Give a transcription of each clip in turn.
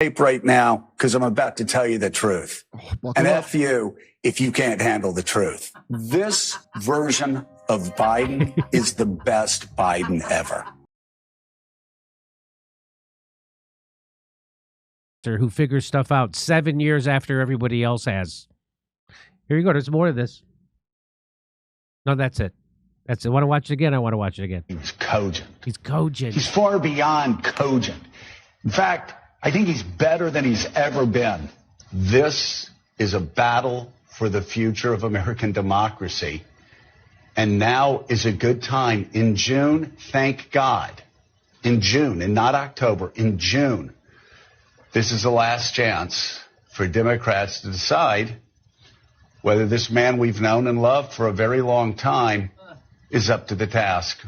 tape right now because I'm about to tell you the truth. And F you if you can't handle the truth. This version of Biden is the best Biden ever. Who figures stuff out 7 years after everybody else has. Here you go. There's more of this. No, that's it. That's it. Want to watch it again? I want to watch it again. He's cogent. He's cogent. He's far beyond cogent. In fact, I think he's better than he's ever been. This is a battle for the future of American democracy. And now is a good time. In June, thank God, in June, and not October, in June, this is the last chance for Democrats to decide whether this man we've known and loved for a very long time is up to the task.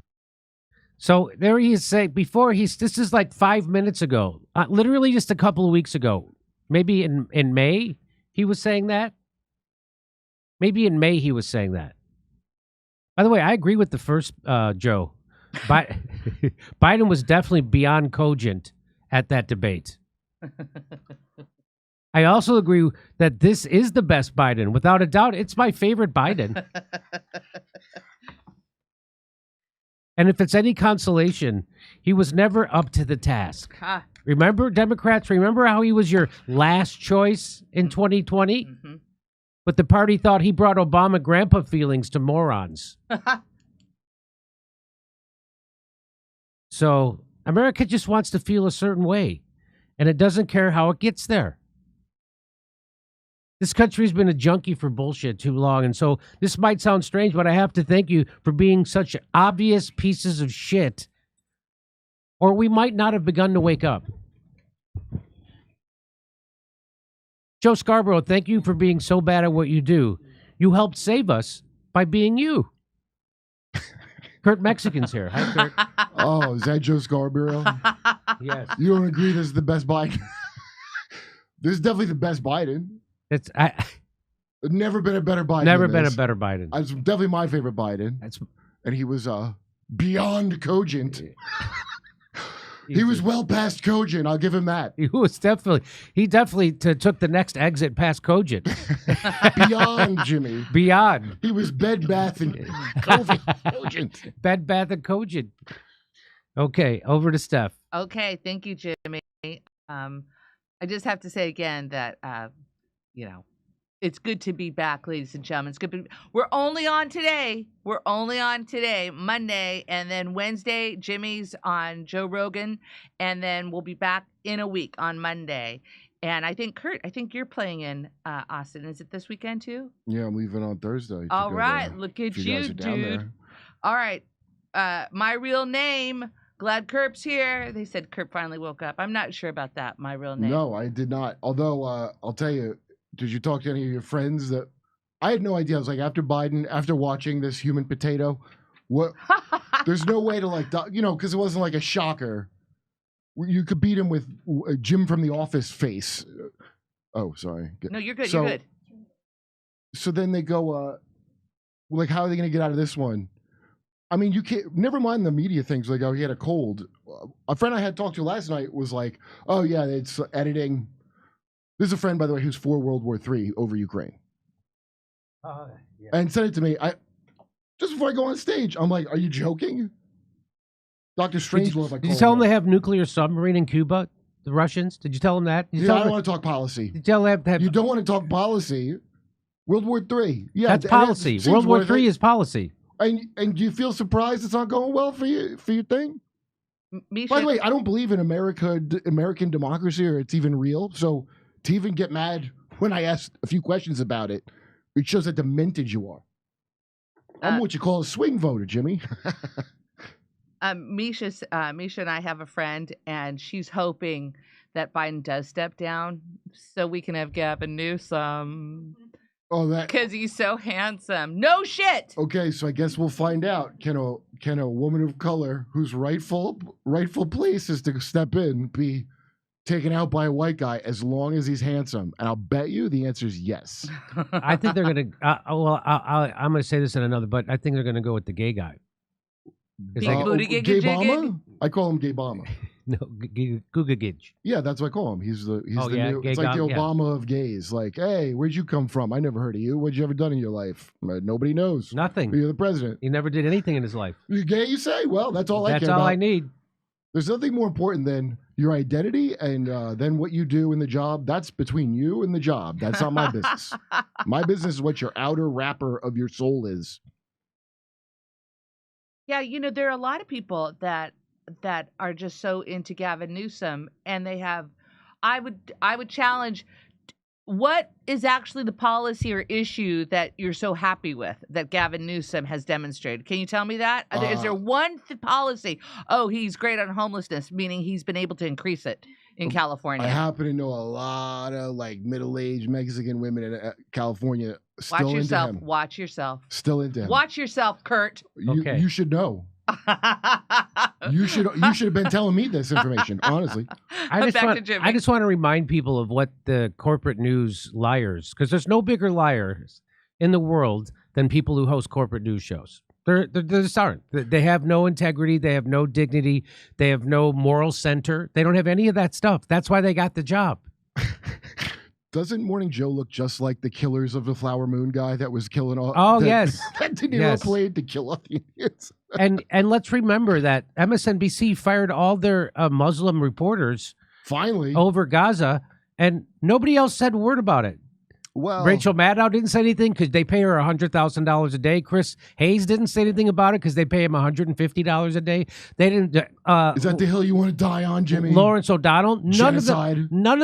So there he is saying this is like 5 minutes ago, literally just a couple of weeks ago, maybe in May, he was saying that. Maybe in May he was saying that. By the way, I agree with the first Joe. Biden was definitely beyond cogent at that debate. I also agree that this is the best Biden. Without a doubt, it's my favorite Biden. And if it's any consolation, he was never up to the task. Huh. Remember, Democrats, remember how he was your last choice in 2020? Mm-hmm. But the party thought he brought Obama grandpa feelings to morons. So America just wants to feel a certain way, and it doesn't care how it gets there. This country's been a junkie for bullshit too long, and so this might sound strange, but I have to thank you for being such obvious pieces of shit, or we might not have begun to wake up. Joe Scarborough, thank you for being so bad at what you do. You helped save us by being you. Kurt Mexican's here. Hi, Kurt. Oh, is that Joe Scarborough? Yes. You don't agree this is the best Biden? This is definitely the best Biden. It's never been a better Biden. Never been a better Biden. It's definitely my favorite Biden. And he was beyond cogent. He was well past cogent. I'll give him that. He definitely took the next exit past cogent. Beyond, Jimmy. Beyond. He was Bed Bath and cogent. Bed Bath and cogent. Okay, over to Steph. Okay, thank you, Jimmy. I just have to say again that it's good to be back, ladies and gentlemen. It's good. We're only on today, Monday, and then Wednesday, Jimmy's on Joe Rogan, and then we'll be back in a week on Monday. And I think, Kurt, you're playing in Austin. Is it this weekend too? Yeah, I'm leaving on Thursday. All right, look at you, dude. All right, my real name. Glad Kurp's here. They said Kurp finally woke up. I'm not sure about that, my real name. No, I did not. Although, I'll tell you, did you talk to any of your friends that I had no idea? I was like, after Biden, after watching this human potato, what? There's no way to because it wasn't like a shocker. You could beat him with Jim from The Office face. Oh, sorry. No, you're good. You're good. So then they go, how are they going to get out of this one? I mean, you can't, never mind the media things, like, oh, he had a cold. A friend I had talked to last night was like, oh, yeah, it's editing. This is a friend, by the way, who's for World War III over Ukraine. Yeah. And sent it to me. Just before I go on stage, I'm like, are you joking? Dr. Strangelove, Did you tell them they have nuclear submarine in Cuba, the Russians? Did you tell them that? I don't want to talk policy. Did you tell them you don't want to talk policy. World War III. Yeah, that's policy. World War III is policy. And do you feel surprised it's not going well for your thing? Misha. By the way, I don't believe in American democracy or it's even real. So to even get mad when I asked a few questions about it, it shows how demented you are. I'm what you call a swing voter, Jimmy. Misha and I have a friend, and she's hoping that Biden does step down so we can have Gavin Newsom. Oh, that because he's so handsome. No shit. Okay, so I guess we'll find out. Can a woman of color whose rightful place is to step in be taken out by a white guy as long as he's handsome? And I'll bet you the answer is yes. I think they're gonna. I'm gonna say this in another, but I think they're gonna go with the gay guy. Gay Obama? I call him Gay Obama. No, Gugagij. Yeah, that's what I call him. He's the new, gay it's like the yeah. Obama of gays. Like, hey, where'd you come from? I never heard of you. What'd you ever done in your life? Nobody knows. Nothing. You're the president. He never did anything in his life. You're gay, you say? Well, that's all I care That's all about. I need. There's nothing more important than your identity and then what you do in the job. That's between you and the job. That's not my business. My business is what your outer wrapper of your soul is. Yeah, there are a lot of people that are just so into Gavin Newsom, and they have. I would challenge. What is actually the policy or issue that you're so happy with that Gavin Newsom has demonstrated? Can you tell me that? Is there one policy? Oh, he's great on homelessness, meaning he's been able to increase it in California. I happen to know a lot of like middle-aged Mexican women in California still into him. Watch yourself. Still into him. Watch yourself, Kurt. You should know. You should have been telling me this information, honestly. I just want to remind people of what the corporate news liars, because there's no bigger liars in the world than people who host corporate news shows. There just aren't. They have no integrity. They have no dignity. They have no moral center. They don't have any of that stuff. That's why they got the job. Doesn't Morning Joe look just like the Killers of the Flower Moon guy that was killing all? Oh, yes. That De Niro played to kill all the Indians. and let's remember that MSNBC fired all their Muslim reporters finally over Gaza, and nobody else said a word about it. Well, Rachel Maddow didn't say anything because they pay her $100,000 a day. Chris Hayes didn't say anything about it because they pay him $150 a day. They didn't. Is that the hill you want to die on, Jimmy? Lawrence O'Donnell. Genocide. None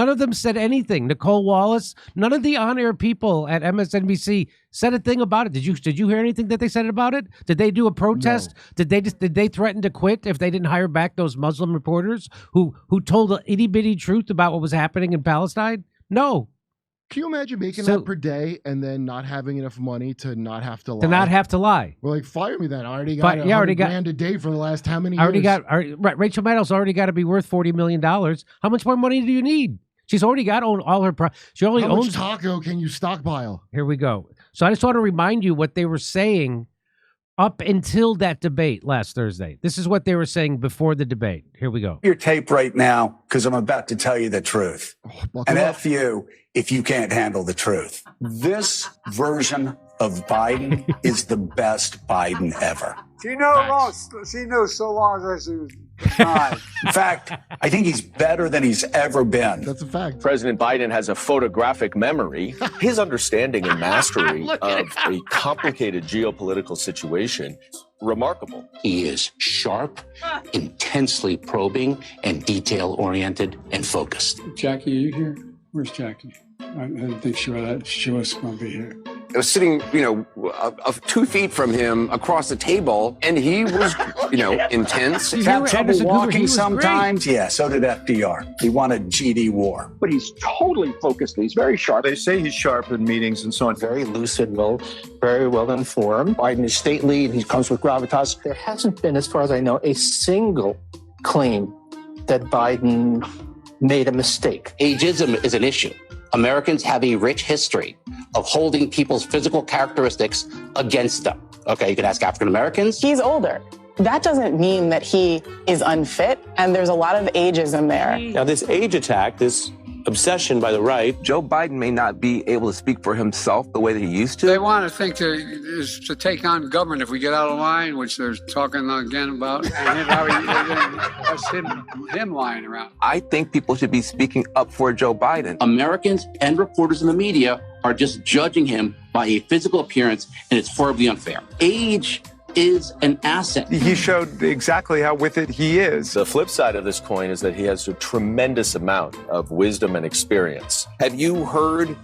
of them said anything. Nicole Wallace. None of the on-air people at MSNBC said a thing about it. Did you hear anything that they said about it? Did they do a protest? No. Did they threaten to quit if they didn't hire back those Muslim reporters who told the itty bitty truth about what was happening in Palestine? No. Can you imagine making that per day and then not having enough money to not have to lie? To not have to lie. Well, like, fire me then. I already got $100,000 a day for the last how many years? Rachel Maddow's already got to be worth $40 million. How much more money do you need? She's already got all her. She only How owns. much taco can you stockpile? Here we go. So I just want to remind you what they were saying up until that debate last Thursday. This is what they were saying before the debate. Here we go. Your tape right now because I'm about to tell you the truth. And up. F you if you can't handle the truth. This version of Biden is the best Biden ever. She knows so long as she was 9. In fact, I think he's better than he's ever been. That's a fact. President Biden has a photographic memory. His understanding and mastery of a complicated geopolitical situation, remarkable. He is sharp, intensely probing, and detail-oriented and focused. Jackie, are you here? Where's Jackie? I didn't think she was going to be here. I was sitting, 2 feet from him across the table, and he was, intense. Had trouble walking sometimes? Great. Yeah, so did FDR. He wanted GD war. But he's totally focused. He's very sharp. They say he's sharp in meetings and so on. Very lucid, very well informed. Biden is stately, and he comes with gravitas. There hasn't been, as far as I know, a single claim that Biden made a mistake. Ageism is an issue. Americans have a rich history of holding people's physical characteristics against them. Okay, you can ask African Americans. He's older. That doesn't mean that he is unfit, and there's a lot of ageism there. Now, this age attack, this obsession by the right. Joe Biden may not be able to speak for himself the way that he used to. They want to think to take on government if we get out of line, which they're talking again about. That's him lying around. I think people should be speaking up for Joe Biden. Americans and reporters in the media are just judging him by a physical appearance, and it's horribly unfair. Age is an asset. He showed exactly how with it he is. The flip side of this coin is that he has a tremendous amount of wisdom and experience. Have you heard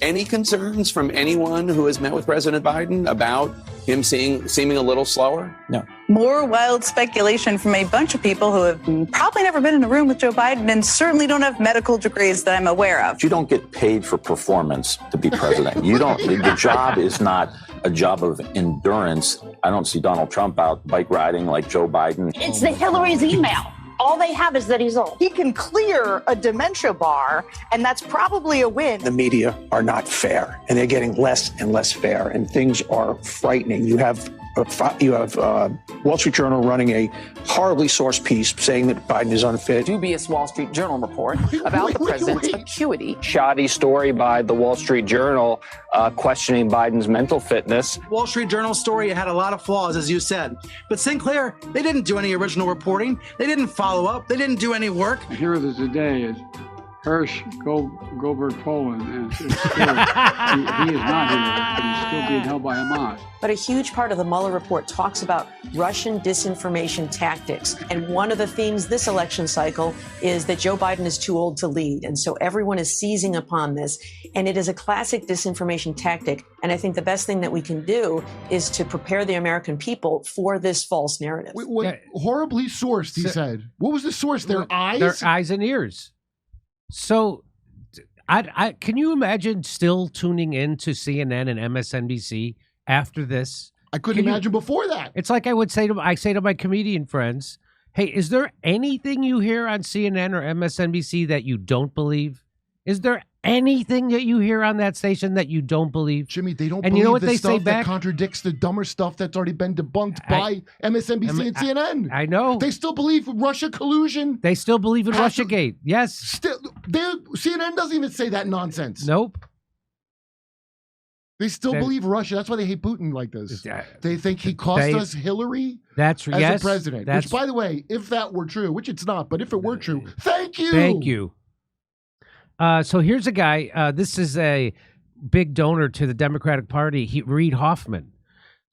any concerns from anyone who has met with President Biden about him seeming a little slower? No. More wild speculation from a bunch of people who have probably never been in a room with Joe Biden and certainly don't have medical degrees that I'm aware of. You don't get paid for performance to be president. The job is not a job of endurance. I don't see Donald Trump out bike riding like Joe Biden. It's the Hillary's email. All they have is that he's old. He can clear a dementia bar, and that's probably a win. The media are not fair, and they're getting less and less fair, and things are frightening. You have Wall Street Journal running a horribly sourced piece saying that Biden is unfit. Dubious Wall Street Journal report about the president's acuity. Shoddy story by the Wall Street Journal questioning Biden's mental fitness. Wall Street Journal story had a lot of flaws, as you said. But Sinclair, they didn't do any original reporting. They didn't follow up. They didn't do any work. The hero of the day is Hirsch Goldberg Poland, and he is not here. He's still being held by Hamas. But a huge part of the Mueller report talks about Russian disinformation tactics. And one of the themes this election cycle is that Joe Biden is too old to lead. And so everyone is seizing upon this. And it is a classic disinformation tactic. And I think the best thing that we can do is to prepare the American people for this false narrative. Horribly sourced, he said. What was the source? Their eyes? Their eyes and ears. So, I can you imagine still tuning in to CNN and MSNBC after this? I couldn't imagine before that. It's like I say to my comedian friends, hey, is there anything you hear on CNN or MSNBC that you don't believe? Is there anything that you hear on that station that you don't believe? Jimmy, they don't and believe you know what the they stuff say that back? contradicts the dumber stuff that's already been debunked by MSNBC and CNN. I know. They still believe Russia collusion. They still believe in Russiagate. Yes. CNN doesn't even say that nonsense. Nope. They still believe Russia. That's why they hate Putin like this. They think he cost us Hillary as a president. Which, by the way, if that were true, which it's not, but if it were true, thank you. Thank you. So here's a guy. This is a big donor to the Democratic Party, Reid Hoffman.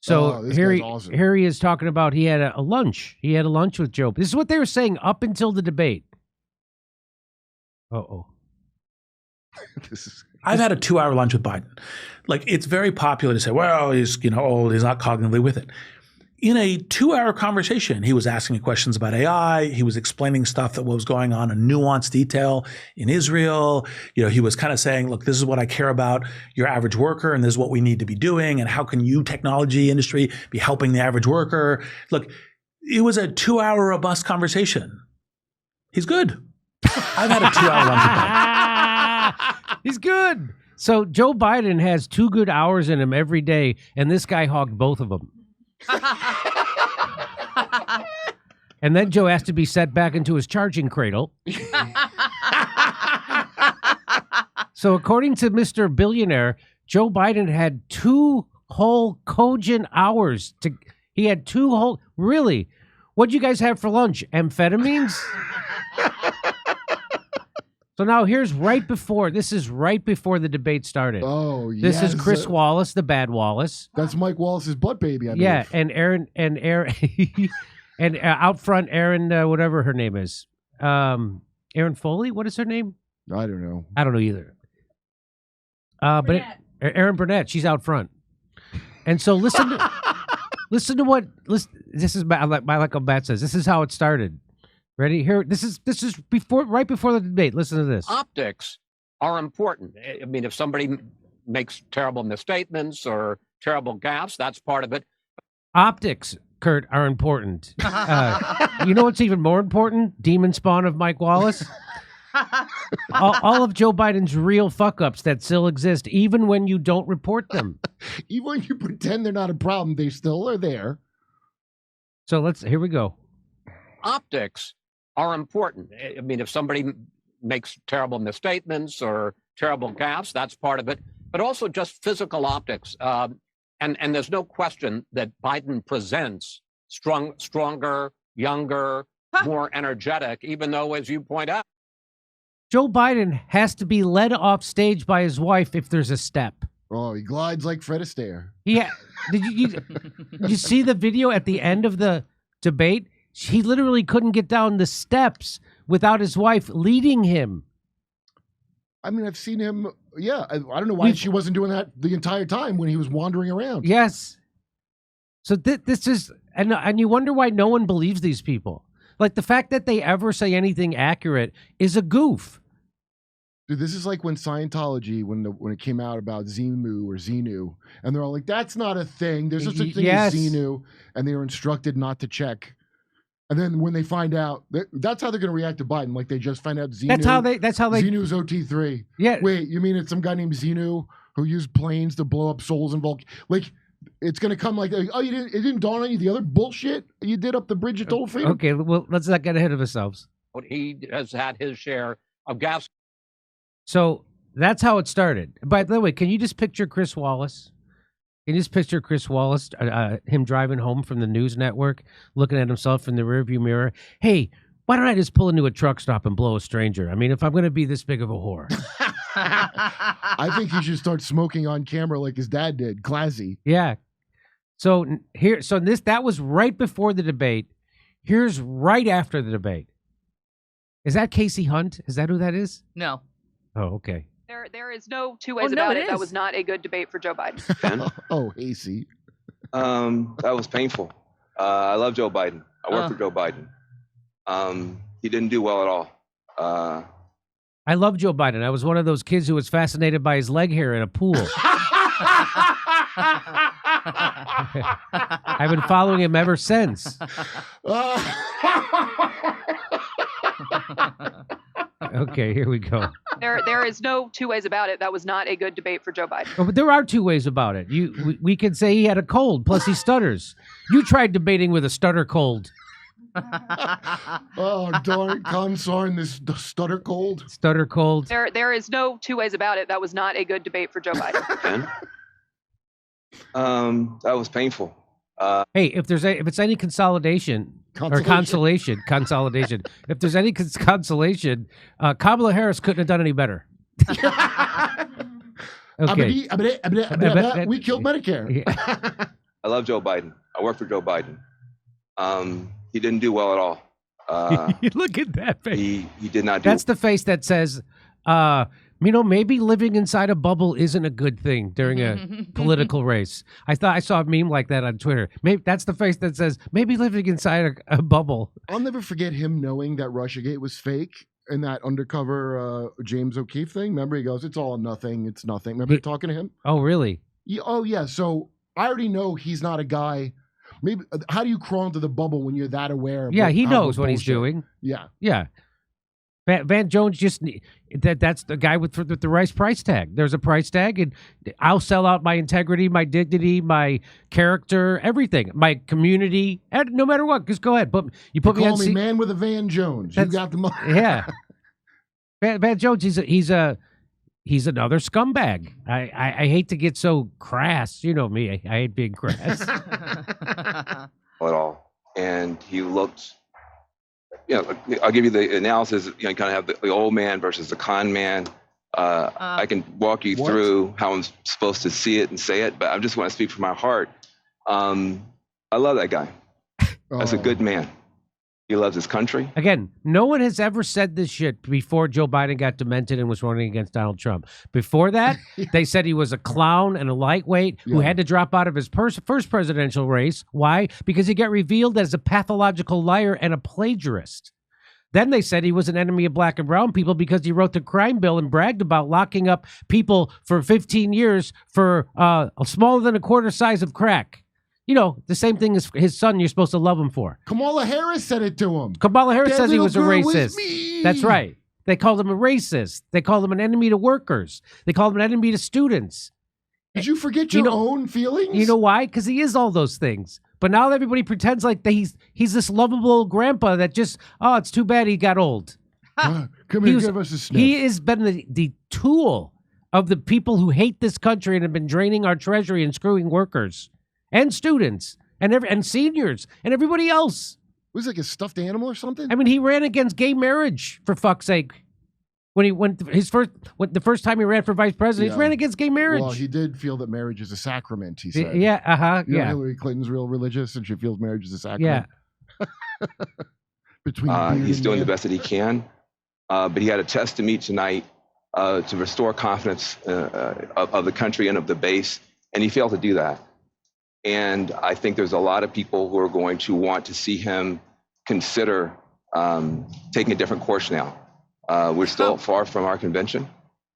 So here he is talking about he had a lunch. He had a lunch with Joe. This is what they were saying up until the debate. I've had a 2-hour lunch with Biden. Like, it's very popular to say, well, he's old, he's not cognitively with it. In a 2-hour conversation, he was asking me questions about AI. He was explaining stuff that was going on in nuanced detail in Israel. He was kind of saying, look, this is what I care about your average worker, and this is what we need to be doing. And how can you, technology industry, be helping the average worker? Look, it was a 2-hour robust conversation. He's good. I've had a 2-hour lunch with Biden. He's good. So Joe Biden has 2 good hours in him every day, and this guy hogged both of them. And then Joe has to be set back into his charging cradle. So according to Mr. Billionaire, Joe Biden had 2 whole cogent hours he had 2 whole, really? What'd you guys have for lunch? Amphetamines? So now this is right before the debate started. Oh, yes. This is Chris Wallace, the bad Wallace. That's Mike Wallace's butt baby, I believe. Yeah, and Aaron, and out front, Aaron, whatever her name is. Aaron Foley, what is her name? I don't know. I don't know either. But Aaron Burnett, she's out front. And so listen to what, this is like Matt says, this is how it started. Ready? Here, this is right before the debate. Listen to this. Optics are important. I mean, if somebody makes terrible misstatements or terrible gaffes, that's part of it. Optics, Kurt, are important. You know what's even more important? Demon spawn of Mike Wallace. all of Joe Biden's real fuck-ups that still exist, even when you don't report them. Even when you pretend they're not a problem, they still are there. So here we go. Optics are important. I mean, if somebody makes terrible misstatements or terrible gaffes, that's part of it. But also just physical optics. And there's no question that Biden presents stronger, younger, more energetic, even though, as you point out, Joe Biden has to be led off stage by his wife if there's a step. Oh, he glides like Fred Astaire. Yeah. Did you see the video at the end of the debate? He literally couldn't get down the steps without his wife leading him. I mean, I've seen him. Yeah, I don't know why she wasn't doing that the entire time when he was wandering around. Yes. So this is, and you wonder why no one believes these people. Like, the fact that they ever say anything accurate is a goof. Dude, this is like when Scientology, when it came out about Xenu, and they're all like, "That's not a thing. There's no such thing as Xenu," and they were instructed not to check. And then when they find out, that's how they're going to react to Biden. Like, they just find out Xenu. That's how they. Xenu's OT3. Yeah. Wait, you mean it's some guy named Xenu who used planes to blow up souls and volcanoes? Like, It's going to come like, oh, it didn't dawn on you the other bullshit you did up the bridge at Total Freedom? Okay, well, let's not get ahead of ourselves. He has had his share of gas. So that's how it started. By the way, can you just picture Chris Wallace? Can you just picture Chris Wallace, him driving home from the news network, looking at himself in the rearview mirror? Hey, why don't I just pull into a truck stop and blow a stranger? I mean, if I'm going to be this big of a whore. I think he should start smoking on camera like his dad did. Classy. Yeah. So that was right before the debate. Here's right after the debate. Is that Casey Hunt? Is that who that is? No. Oh, okay. There is no two ways about it. That was not a good debate for Joe Biden. Oh, Hasey. That was painful. I love Joe Biden. I work for Joe Biden. He didn't do well at all. I love Joe Biden. I was one of those kids who was fascinated by his leg hair in a pool. I've been following him ever since. Okay, here we go. There is no two ways about it. That was not a good debate for Joe Biden. Oh, but there are two ways about it. We could say he had a cold, plus he stutters. You tried debating with a stutter cold. Oh, darn consarn, this stutter cold. Stutter cold. There is no two ways about it. That was not a good debate for Joe Biden. That was painful. Hey, if it's any consolation. Or consolation. If there's any consolation, Kamala Harris couldn't have done any better. Okay. We killed Medicare. I love Joe Biden. I work for Joe Biden. He didn't do well at all. Look at that face. He did not do. That's the face that says, maybe living inside a bubble isn't a good thing during a political race. I thought I saw a meme like that on Twitter. Maybe that's the face that says, maybe living inside a bubble. I'll never forget him knowing that Russiagate was fake in that undercover James O'Keefe thing. Remember, he goes, it's all nothing. It's nothing. Remember talking to him? Oh, really? Yeah. So I already know he's not a guy. Maybe how do you crawl into the bubble when you're that aware? Yeah, he knows what he's doing. Yeah. Van Jones that's the guy with the right price tag. There's a price tag, and I'll sell out my integrity, my dignity, my character, everything, my community, and no matter what. Just go ahead. You put me call on. Me man with a Van Jones. You got the money. Yeah. Van Jones. He's another scumbag. I hate to get so crass. You know me. I hate being crass. At all, and he looked. I'll give you the analysis. You kind of have the old man versus the con man. I can walk you through how I'm supposed to see it and say it, but I just want to speak from my heart. I love that guy. That's a good man. He loves his country. Again, no one has ever said this shit before Joe Biden got demented and was running against Donald Trump. Before that, they said he was a clown and a lightweight who had to drop out of his first presidential race. Why? Because he got revealed as a pathological liar and a plagiarist. Then they said he was an enemy of black and brown people because he wrote the crime bill and bragged about locking up people for 15 years for smaller than a quarter size of crack. The same thing as his son you're supposed to love him for. Kamala Harris said it to him. Kamala Harris says he was a racist. Was That's right. They called him a racist. They called him an enemy to workers. They called him an enemy to students. Did you forget your own feelings? You know why? Because he is all those things. But now everybody pretends like he's this lovable grandpa that just, it's too bad he got old. Come here, give us a sniff. He has been the tool of the people who hate this country and have been draining our treasury and screwing workers. And students, and seniors, and everybody else. Was it like a stuffed animal or something? I mean, he ran against gay marriage, for fuck's sake. When he went the first time he ran for vice president, he ran against gay marriage. Well, he did feel that marriage is a sacrament, he said. Yeah, Hillary Clinton's real religious, and she feels marriage is a sacrament. Yeah. He's doing the best that he can, but he had a test to meet tonight to restore confidence of the country and of the base, and he failed to do that. And I think there's a lot of people who are going to want to see him consider taking a different course now. We're still far from our convention,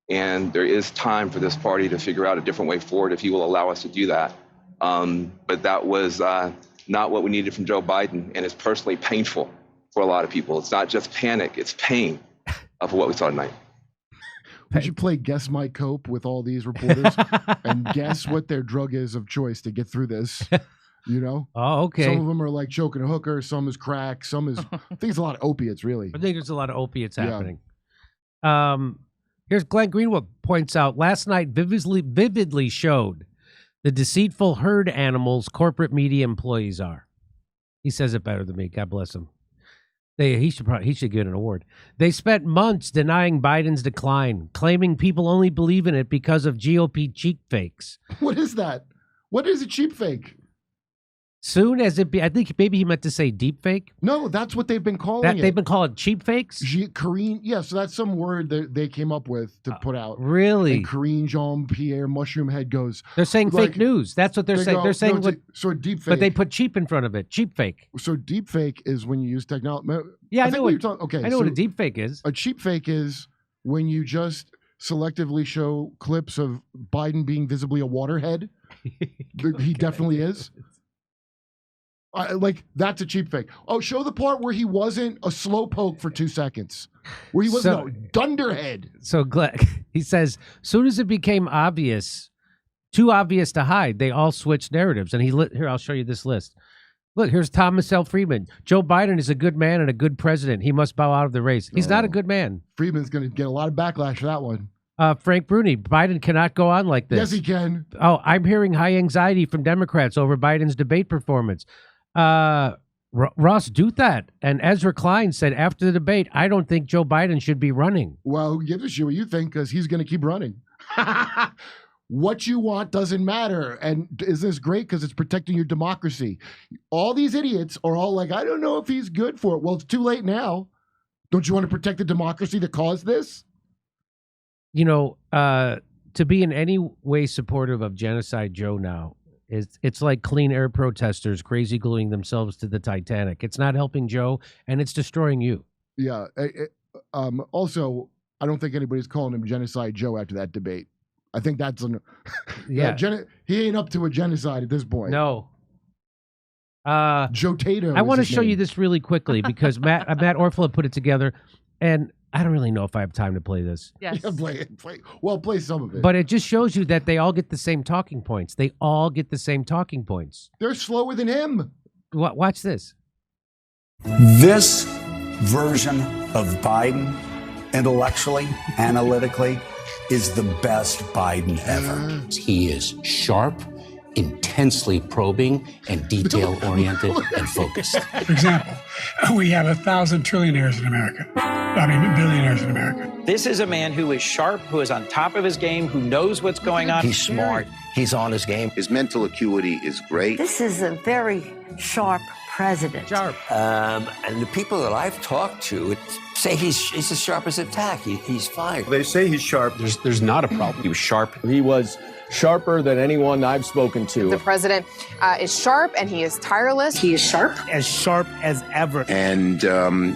and there is time for this party to figure out a different way forward if he will allow us to do that. But that was not what we needed from Joe Biden, and it's personally painful for a lot of people. It's not just panic, it's pain for what we saw tonight. We should play Guess My Cope with all these reporters and guess what their drug is of choice to get through this. You know? Oh, okay. Some of them are like choking a hooker. Some is crack. Some is, I think it's a lot of opiates, really. I think there's a lot of opiates happening. Here's Glenn Greenwood points out, last night vividly showed the deceitful herd animals corporate media employees are. He says it better than me. God bless him. He should get an award. They spent months denying Biden's decline, claiming people only believe in it because of GOP cheap fakes. What is that? What is a cheap fake? Soon as it be, I think maybe he meant to say deep fake. No, that's what they've been calling it. They've been calling cheap fakes? Karine, yeah, so that's some word that they came up with to put out. Really? And Karine Jean-Pierre Mushroom Head goes. They're saying fake news. That's what they're saying. They're saying so deep fake. But they put cheap in front of it. Cheap fake. So deep fake is when you use technology. Yeah, I know what you're talking. Okay, I know what a deep fake is. A cheap fake is when you just selectively show clips of Biden being visibly a waterhead. He definitely is. Like, that's a cheap fake. Oh, show the part where he wasn't a slowpoke for 2 seconds. Where he wasn't a dunderhead. So he says, soon as it became obvious, too obvious to hide, they all switched narratives. And here, I'll show you this list. Look, here's Thomas L. Friedman. Joe Biden is a good man and a good president. He must bow out of the race. He's not a good man. Friedman's going to get a lot of backlash for that one. Frank Bruni, Biden cannot go on like this. Yes, he can. Oh, I'm hearing high anxiety from Democrats over Biden's debate performance. Ross Douthat and Ezra Klein said after the debate, I don't think Joe Biden should be running. Well, who gives a shit what you think, because he's going to keep running. What you want doesn't matter. And isn't this great? Because it's protecting your democracy. All these idiots are all like, I don't know if he's good for it. Well, it's too late now. Don't you want to protect the democracy that caused this? You know, to be in any way supportive of Genocide Joe now, it's like clean air protesters crazy gluing themselves to the Titanic. It's not helping Joe, and it's destroying you. Yeah. Also, I don't think anybody's calling him Genocide Joe after that debate. I think that's he ain't up to a genocide at this point. No. Joe Tatum. I want to show you this really quickly because Matt Orfila put it together, and I don't really know if I have time to play this. Yes. Yeah, play some of it. But it just shows you that they all get the same talking points. They all get the same talking points. They're slower than him. Watch this. This version of Biden, intellectually, analytically, is the best Biden ever. He is sharp, intensely probing, and detail-oriented and focused. For example, we have 1,000 trillionaires in America. I mean, billionaires in America. This is a man who is sharp, who is on top of his game, who knows what's going on. He's smart. He's on his game. His mental acuity is great. This is a very sharp president. Sharp. And the people that I've talked to say he's as sharp as a tack. He's fine. They say he's sharp. There's not a problem. He was sharp. He was sharper than anyone I've spoken to. The president is sharp and he is tireless. He is sharp. As sharp as ever. And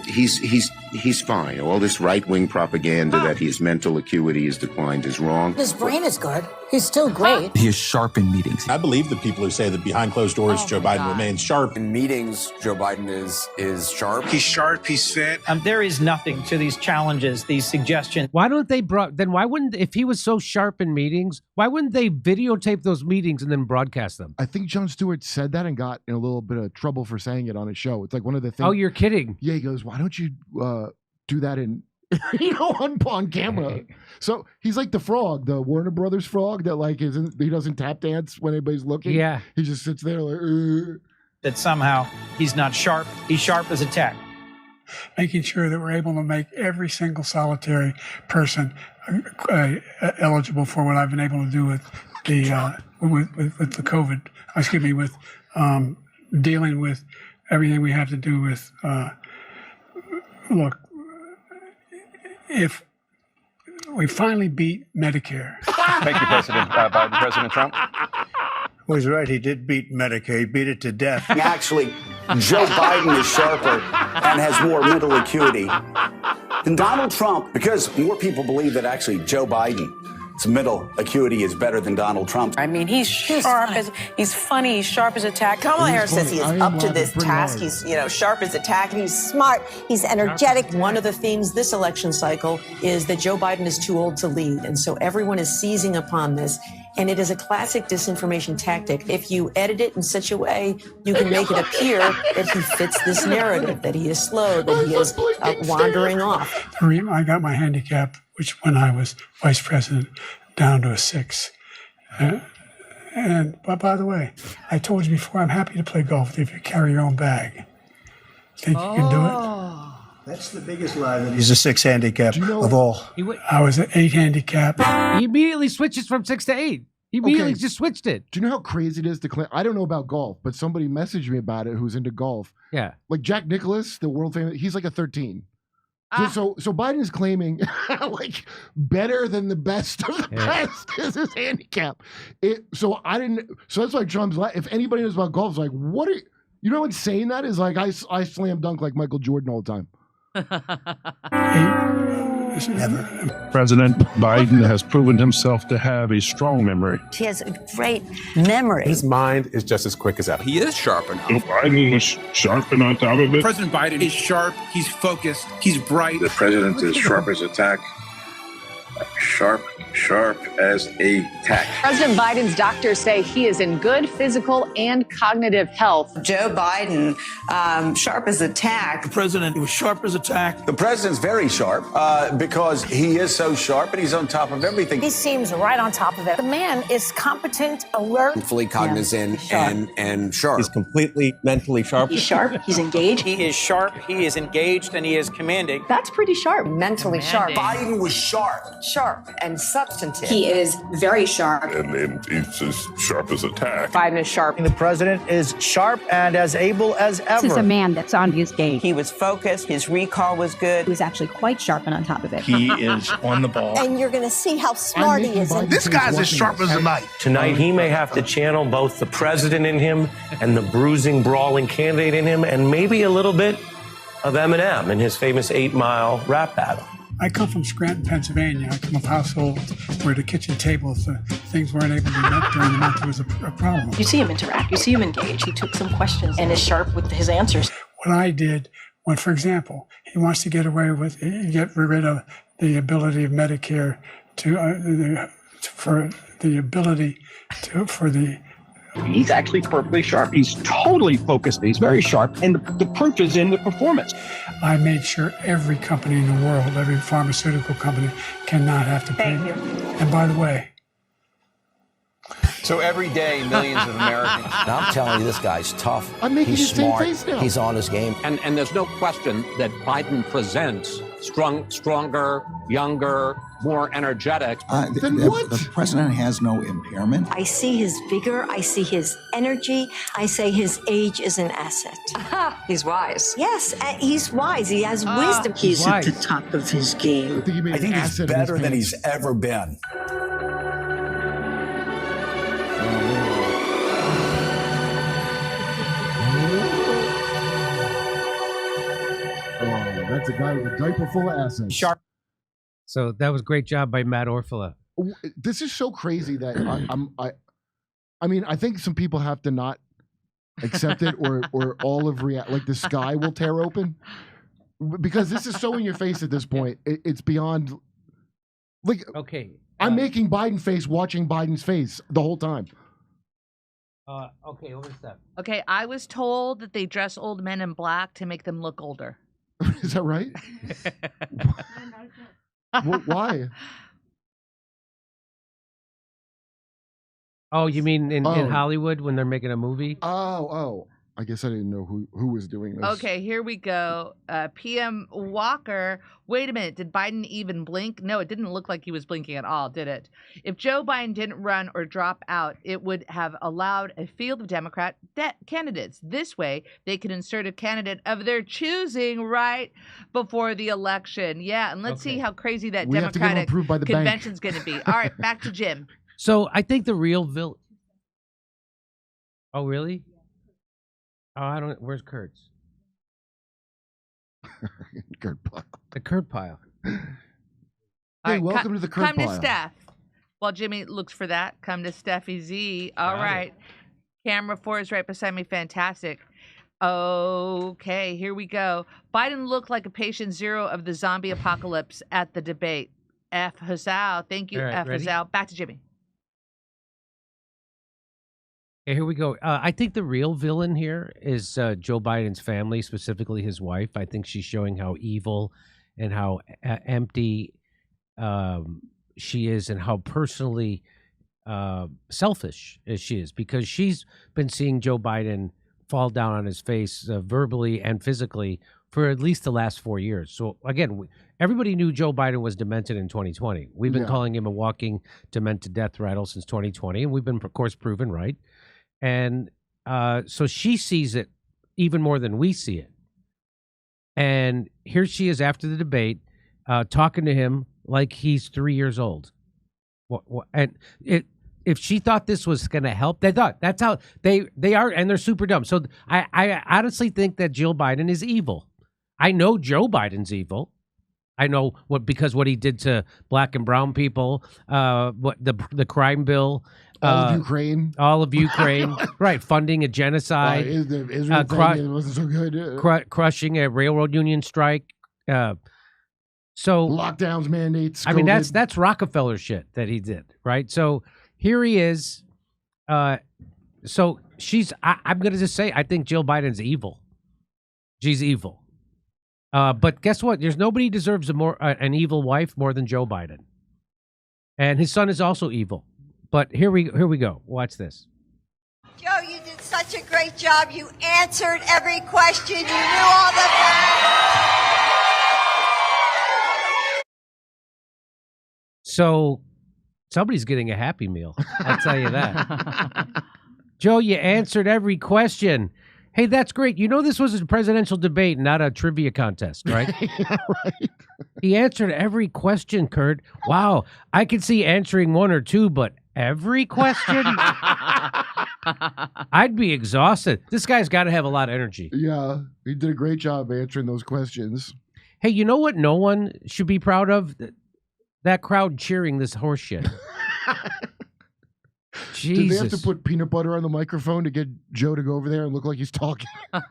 he's fine. All this right-wing propaganda that his mental acuity is declined is wrong. His brain is good. He's still great. He is sharp in meetings. I believe the people who say that behind closed doors, Joe Biden remains sharp. In meetings, Joe Biden is sharp. He's sharp. He's fit. There is nothing to these challenges, these suggestions. Why wouldn't, if he was so sharp in meetings, why wouldn't they videotape those meetings and then broadcast them? I think Jon Stewart said that and got in a little bit of trouble for saying it on his show. It's like one of the things. Oh, you're kidding. Yeah, he goes, why don't you do that in, on camera? So he's like the frog, the Warner Brothers frog that like he doesn't tap dance when anybody's looking. Yeah. He just sits there like, That somehow he's not sharp. He's sharp as a tack. Making sure that we're able to make every single solitary person eligible for what I've been able to do with the with the COVID. Excuse me, with dealing with everything we have to do with. Look, if we finally beat Medicare. Thank you, President Biden. President Trump. Well, he's right. He did beat Medicare. He beat it to death. Actually, Joe Biden is sharper and has more mental acuity than Donald Trump, because more people believe that actually Joe Biden Biden's mental acuity is better than Donald Trump. I mean, he's sharp as he's funny, he's sharp as a tack. Kamala Harris says he is up to this task. He's, sharp as a tack, and he's smart. He's energetic. One of the themes this election cycle is that Joe Biden is too old to lead, and so everyone is seizing upon this. And it is a classic disinformation tactic. If you edit it in such a way, you can make it appear that he fits this narrative, that he is slow, that he is wandering off. I got my handicap, which when I was vice president, down to a 6. But by the way, I told you before, I'm happy to play golf if you carry your own bag. Think you can do it? That's the biggest lie that he's a 6 handicap of all. I was an 8 handicap. He immediately switches from 6 to 8. He immediately just switched it. Do you know how crazy it is to claim? I don't know about golf, but somebody messaged me about it who's into golf. Yeah. Like Jack Nicklaus, the world famous, he's like a 13. So Biden is claiming like better than the best of the best is his handicap. So that's why Trump's like, if anybody knows about golf, it's like, what are you know how insane that is? Like I slam dunk like Michael Jordan all the time. President Biden has proven himself to have a strong memory. He has a great memory. His mind is just as quick as ever. He is sharp enough. So Biden was sharp and on top of it. President Biden is sharp, he's focused, he's bright. The president is sharp as a tack. Sharp as a tack. President Biden's doctors say he is in good physical and cognitive health. Joe Biden, sharp as a tack. The president was sharp as a tack. The president's very sharp because he is so sharp and he's on top of everything. He seems right on top of it. The man is competent, alert, Fully cognizant and sharp. He's completely mentally sharp. He's sharp, he's engaged. He is sharp, he is engaged, and he is commanding. That's pretty sharp. Mentally sharp. Biden was sharp. Sharp and substantive. He is very sharp. And he's as sharp as a tack. Biden is sharp. The president is sharp and as able as ever. This is a man that's on his game. He was focused. His recall was good. He was actually quite sharp and on top of it. He is on the ball. And you're going to see how smart he is. This guy's as sharp as a knife. Tonight, he may have to channel both the president in him and the bruising, brawling candidate in him, and maybe a little bit of Eminem in his famous 8 Mile rap battle. I come from Scranton, Pennsylvania. I come from households where the kitchen table, things weren't able to be met during the month. There was a problem. You see him interact. You see him engage. He took some questions and is sharp with his answers. What I did when, for example, he wants to get rid of the ability of Medicare He's actually perfectly sharp. He's totally focused. He's very sharp. And the proof is in the performance. I made sure every company in the world, every pharmaceutical company, cannot have to pay. Thank you. And by the way, So every day, millions of Americans. Now, I'm telling you, this guy's tough. I'm making He's the same smart. face now. He's on his game. And there's no question that Biden presents stronger, younger, more energetic. The president has no impairment. I see his vigor. I see his energy. I say his age is an asset. He's wise. Yes, he's wise. He has wisdom. He's at wise. the top of his game. I think he's better than he's ever been. That's a guy with a diaper full of assets. Sharp. So that was a great job by Matt Orfala. This is so crazy that I mean, I think some people have to not accept it or all of like the sky will tear open because this is so in your face at this point. It's beyond like, okay. I'm making Biden face watching Biden's face the whole time. Okay, what is that? Okay, I was told that they dress old men in black to make them look older. Is that right? Why? Oh, you mean in Hollywood when they're making a movie? Oh. I guess I didn't know who was doing this. Okay, here we go. PM Walker. Wait a minute. Did Biden even blink? No, it didn't look like he was blinking at all, did it? If Joe Biden didn't run or drop out, it would have allowed a field of Democrat candidates. This way, they could insert a candidate of their choosing right before the election. Yeah, and let's see how crazy that Democratic convention's going to be. All right, back to Jim. So I think the real villain. Oh, really? Oh, I don't. Where's Kurt's? Kurt pile. The Kurt pile. Hey, welcome to the Kurt pile. Come to staff. While Jimmy looks for that, come to Steffi Z. All right. Camera 4 is right beside me. Fantastic. Okay, here we go. Biden looked like a patient zero of the zombie apocalypse at the debate. F. Hazal. Thank you, All right, F. ready? Hazal. Back to Jimmy. Okay, here we go. I think the real villain here is Joe Biden's family, specifically his wife. I think she's showing how evil and how empty she is, and how personally selfish she is, because she's been seeing Joe Biden fall down on his face verbally and physically for at least the last 4 years. So again, everybody knew Joe Biden was demented in 2020. We've been calling him a walking demented death rattle since 2020, and we've been, of course, proven right. And so she sees it even more than we see it. And here she is after the debate, talking to him like he's 3 years old. And if she thought this was going to help, they thought that's how they are, and they're super dumb. So I honestly think that Jill Biden is evil. I know Joe Biden's evil. I know because what he did to black and brown people, what the crime bill, all of Ukraine, right? Funding a genocide, the Israel thing, it wasn't so good. Crushing a railroad union strike. So lockdowns, mandates. I mean, that's Rockefeller shit that he did, right? So here he is. So I'm going to just say, I think Jill Biden's evil. She's evil. But guess what? There's nobody deserves an evil wife more than Joe Biden. And his son is also evil. But here we go. Watch this. Joe, you did such a great job. You answered every question. You knew all the facts. So somebody's getting a Happy Meal. I'll tell you that. Joe, you answered every question. Hey, that's great. You know this was a presidential debate, not a trivia contest, right? Yeah, right. He answered every question, Kurt. Wow. I could see answering one or two, but every question? I'd be exhausted. This guy's got to have a lot of energy. Yeah, he did a great job answering those questions. Hey, you know what no one should be proud of? That crowd cheering this horse shit. Jesus. Did they have to put peanut butter on the microphone to get Joe to go over there and look like he's talking? Here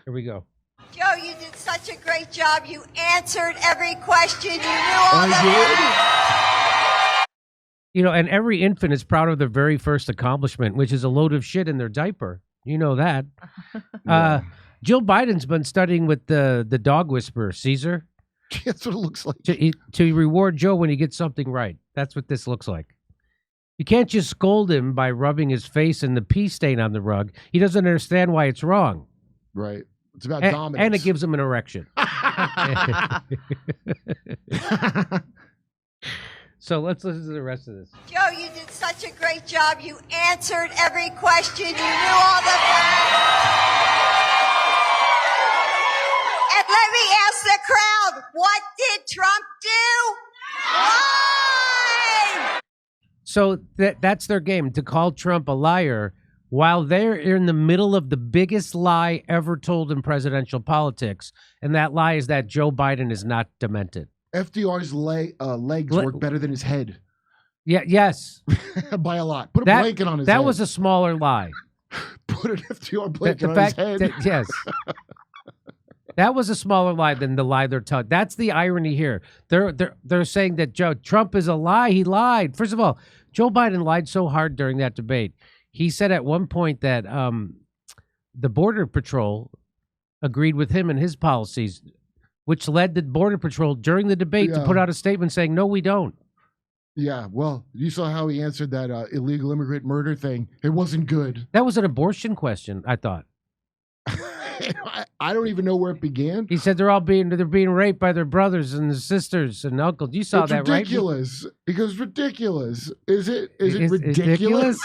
we go. Joe, you did such a great job. You answered every question. You knew all the facts. You know, and every infant is proud of their very first accomplishment, which is a load of shit in their diaper. You know that. Yeah. Jill Biden's been studying with the dog whisperer, Caesar. That's what it looks like. To reward Joe when he gets something right. That's what this looks like. You can't just scold him by rubbing his face in the pee stain on the rug. He doesn't understand why it's wrong. Right. It's about dominance. And it gives him an erection. So let's listen to the rest of this. Joe, you did such a great job. You answered every question. You knew all the facts. And let me ask the crowd, what did Trump do? Lie! So that's their game, to call Trump a liar while they're in the middle of the biggest lie ever told in presidential politics. And that lie is that Joe Biden is not demented. FDR's legs work better than his head. Yeah. Yes. By a lot. Put a blanket on his head. That was a smaller lie. Put an FDR blanket on his head. Yes. That was a smaller lie than the lie they're telling. That's the irony here. They're saying that Trump is a lie. He lied. First of all, Joe Biden lied so hard during that debate. He said at one point that the Border Patrol agreed with him and his policies, which led the Border Patrol during the debate to put out a statement saying, no, we don't. Yeah, well, you saw how he answered that illegal immigrant murder thing. It wasn't good. That was an abortion question, I thought. I don't even know where it began. He said they're being raped by their brothers and their sisters and uncles. You saw that, right? Ridiculous. Because ridiculous. Is it ridiculous?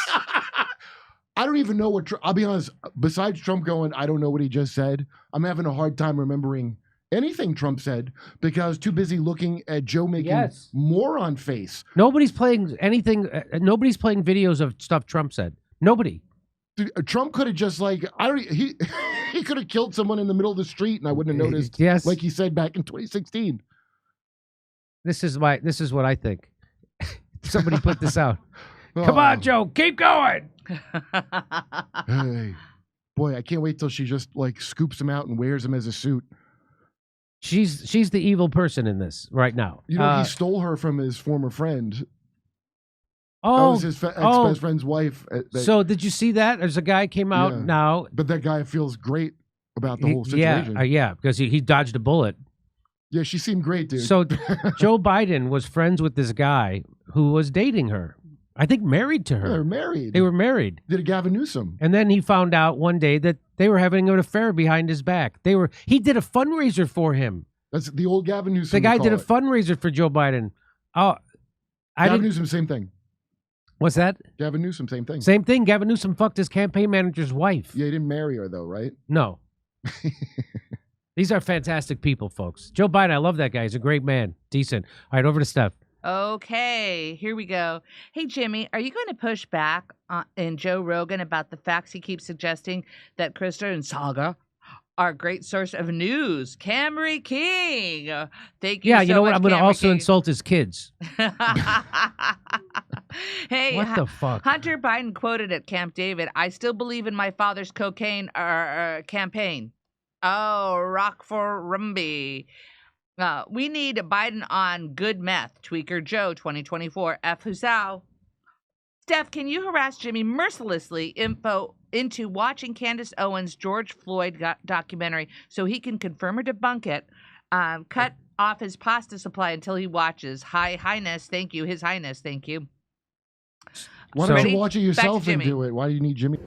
I don't even know what. I'll be honest. Besides Trump going, I don't know what he just said. I'm having a hard time remembering anything Trump said because I was too busy looking at Joe making moron face. Nobody's playing anything. Nobody's playing videos of stuff Trump said. Nobody. Dude, Trump could have just he could have killed someone in the middle of the street and I wouldn't have noticed. Yes, like he said back in 2016. This is what I think. Somebody put this out. Come on, Joe, keep going. Hey, boy, I can't wait till she just like scoops him out and wears him as a suit. She's the evil person in this right now. You know, he stole her from his former friend. Oh, that was his ex-best friend's wife. So did you see that? There's a guy came out now. But that guy feels great about the whole situation. Yeah, because he dodged a bullet. Yeah, she seemed great, dude. So Joe Biden was friends with this guy who was dating her. I think married to her. They were married. They were married. Did a Gavin Newsom. And then he found out one day that they were having an affair behind his back. He did a fundraiser for him. That's the old Gavin Newsom. The guy did a fundraiser for Joe Biden. Oh, Gavin Newsom, same thing. What's that? Gavin Newsom, same thing. Same thing. Gavin Newsom fucked his campaign manager's wife. Yeah, he didn't marry her though, right? No. These are fantastic people, folks. Joe Biden, I love that guy. He's a great man. Decent. All right, over to Steph. Okay, here we go. Hey, Jimmy, are you going to push back in Joe Rogan about the facts he keeps suggesting that Krista and Saga are a great source of news? Camry King. Thank you so much, you know what? I'm going to also King. insult his kids. Hey, what the fuck? Hunter Biden quoted at Camp David, I still believe in my father's cocaine campaign. Oh, rock for Rumby. We need Biden on good meth. Tweaker Joe 2024. F. Husau. Steph, can you harass Jimmy mercilessly into watching Candace Owens' George Floyd documentary so he can confirm or debunk it? Cut off his pasta supply until he watches. Highness, thank you. His Highness, thank you. Why don't you watch it yourself and do it? Why do you need Jimmy?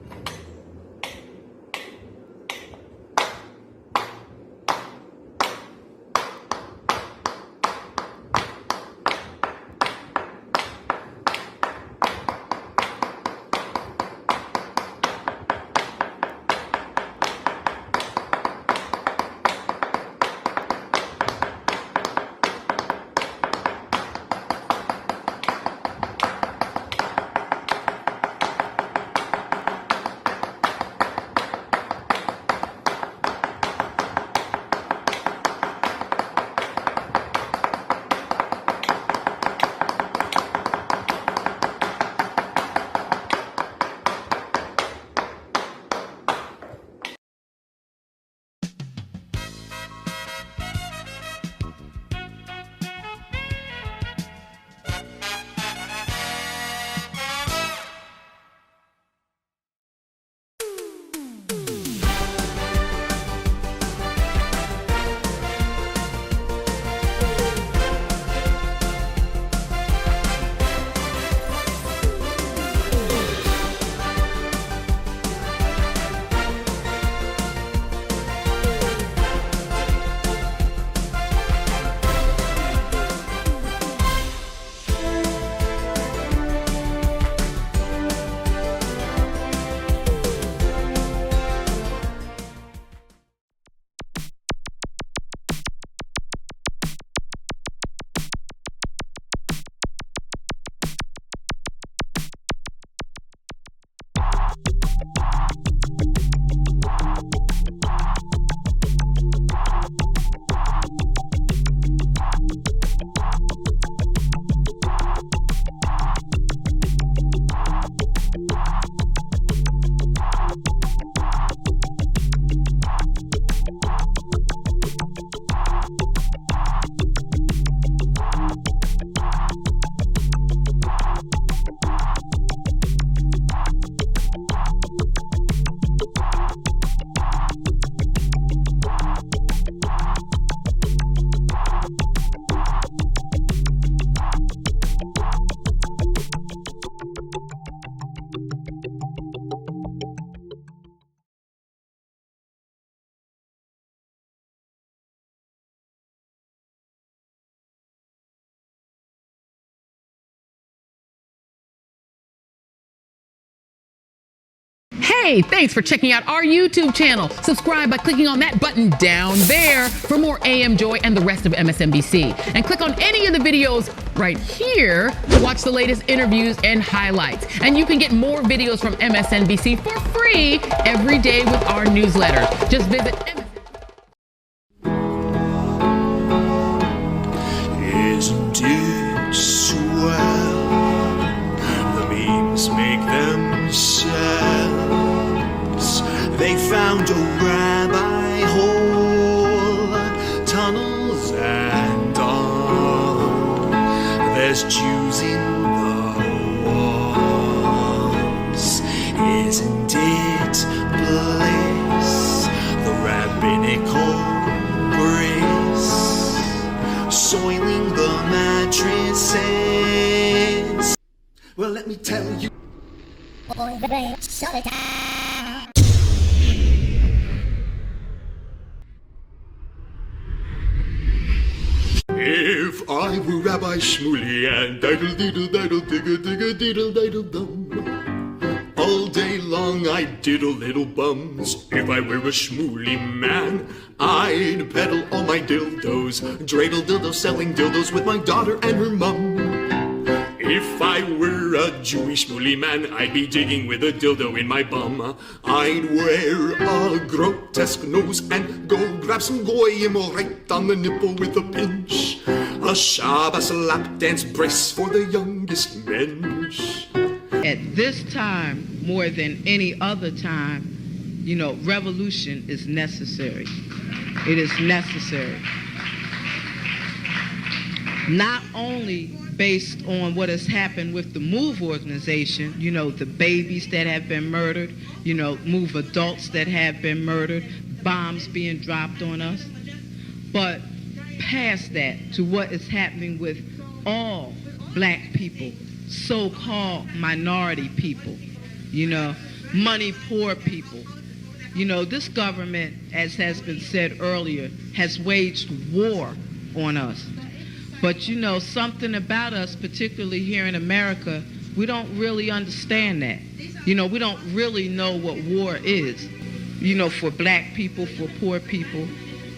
Hey, thanks for checking out our YouTube channel. Subscribe by clicking on that button down there for more AM Joy and the rest of MSNBC. And click on any of the videos right here to watch the latest interviews and highlights. And you can get more videos from MSNBC for free every day with our newsletters. Just visit Isn't it swell? The memes make themselves. They found a rabbi hole, tunnels and all. There's Jews in the walls. Isn't it bliss? The rabbinical grace soiling the mattresses. Well, let me tell you. If I were Rabbi Shmuley and diddle diddle diddle digga digga diddle diddle dum, all day long I'd diddle little bums. If I were a Shmuley man, I'd peddle all my dildos, dreidel dildos, selling dildos with my daughter and her mum. If I were a Jewish Shmuley man, I'd be digging with a dildo in my bum. I'd wear a grotesque nose and go grab some goyim right on the nipple with a pinch. A Shabbos lap dance brace for the youngest mensch. At this time, more than any other time, you know, revolution is necessary. It is necessary. Not only based on what has happened with the MOVE organization, you know, the babies that have been murdered, you know, MOVE adults that have been murdered, bombs being dropped on us, but past that to what is happening with all black people, so-called minority people, you know, money poor people. You know, this government, as has been said earlier, has waged war on us. But you know, something about us, particularly here in America, we don't really understand that. You know, we don't really know what war is. You know, for black people, for poor people,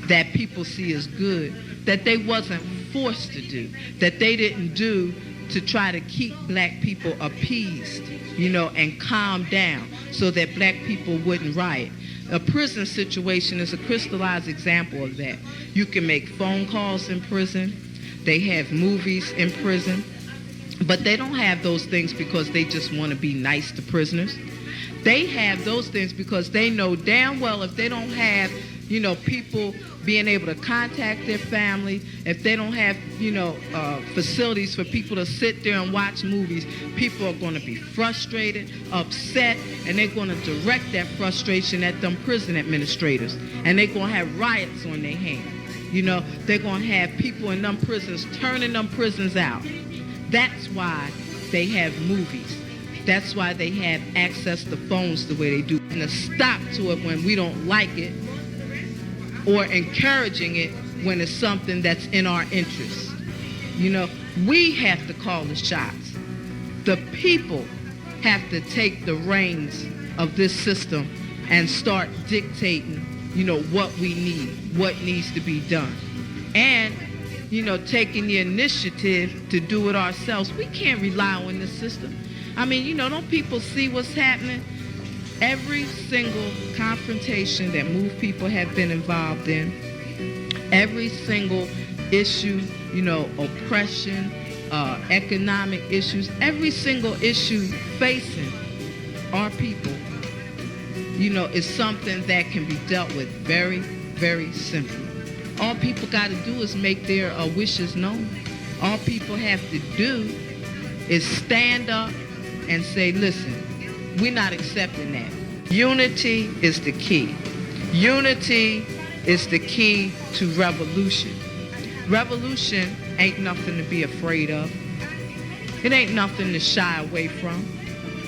that people see as good, that they wasn't forced to do, that they didn't do to try to keep black people appeased, you know, and calm down so that black people wouldn't riot. A prison situation is a crystallized example of that. You can make phone calls in prison. They have movies in prison, but they don't have those things because they just want to be nice to prisoners. They have those things because they know damn well if they don't have, you know, people being able to contact their family, if they don't have, you know, facilities for people to sit there and watch movies, people are going to be frustrated, upset, and they're going to direct that frustration at them prison administrators, and they're going to have riots on their hands. You know, they're going to have people in them prisons turning them prisons out. That's why they have movies. That's why they have access to phones the way they do. And a stop to it when we don't like it, or encouraging it when it's something that's in our interest. You know, we have to call the shots. The people have to take the reins of this system and start dictating, you know, what we need, what needs to be done. And, you know, taking the initiative to do it ourselves. We can't rely on this system. I mean, you know, don't people see what's happening? Every single confrontation that MOVE people have been involved in, every single issue, you know, oppression, economic issues, every single issue facing our people, you know, is something that can be dealt with very, very simply. All people got to do is make their wishes known. All people have to do is stand up and say, listen, we're not accepting that. Unity is the key. Unity is the key to revolution. Revolution ain't nothing to be afraid of. It ain't nothing to shy away from.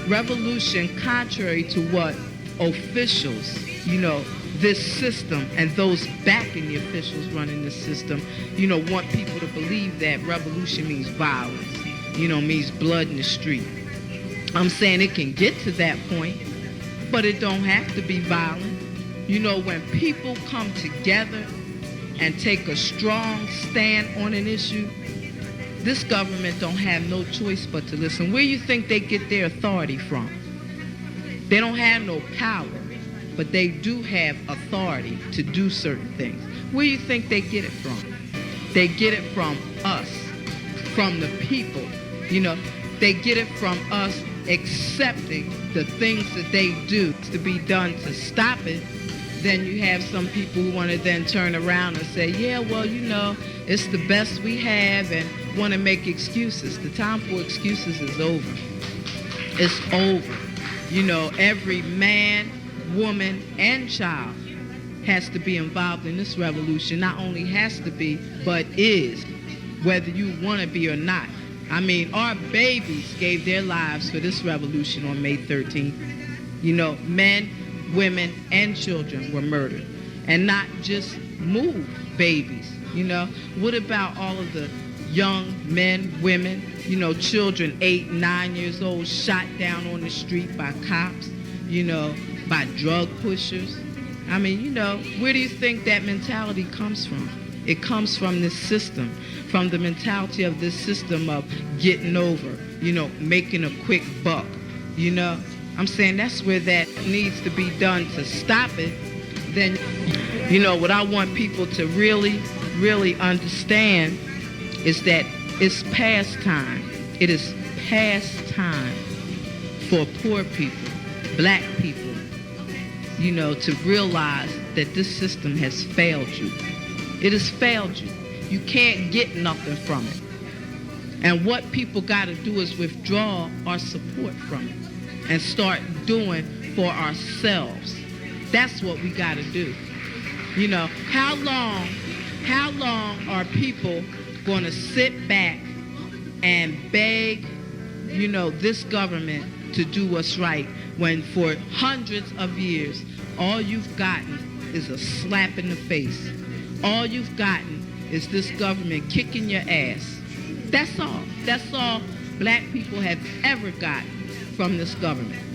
Revolution, contrary to what officials, you know, this system and those backing the officials running this system, you know, want people to believe that revolution means violence, you know, means blood in the street. I'm saying it can get to that point, but it don't have to be violent. You know, when people come together and take a strong stand on an issue, this government don't have no choice but to listen. Where you think they get their authority from? They don't have no power, but they do have authority to do certain things. Where you think they get it from? They get it from us, from the people. You know, they get it from us accepting the things that they do to be done to stop it. Then you have some people who want to then turn around and say, yeah, well, you know, it's the best we have, and want to make excuses. The time for excuses is over. It's over. You know, every man, woman, and child has to be involved in this revolution. Not only has to be, but is, whether you want to be or not. I mean, our babies gave their lives for this revolution on May 13th. You know, men, women, and children were murdered. And not just moved babies, you know. What about all of the young men, women, you know, children 8, 9 years old shot down on the street by cops, you know, by drug pushers? I mean, you know, where do you think that mentality comes from? It comes from this system, from the mentality of this system of getting over, you know, making a quick buck, you know. I'm saying that's where that needs to be done to stop it. Then, you know, what I want people to really, really understand is that it's past time. It is past time for poor people, black people, you know, to realize that this system has failed you. It has failed you. You can't get nothing from it. And what people got to do is withdraw our support from it and start doing for ourselves. That's what we got to do. You know, how long are people going to sit back and beg, you know, this government to do what's right when for hundreds of years all you've gotten is a slap in the face? All you've gotten is this government kicking your ass. That's all. That's all black people have ever gotten from this government.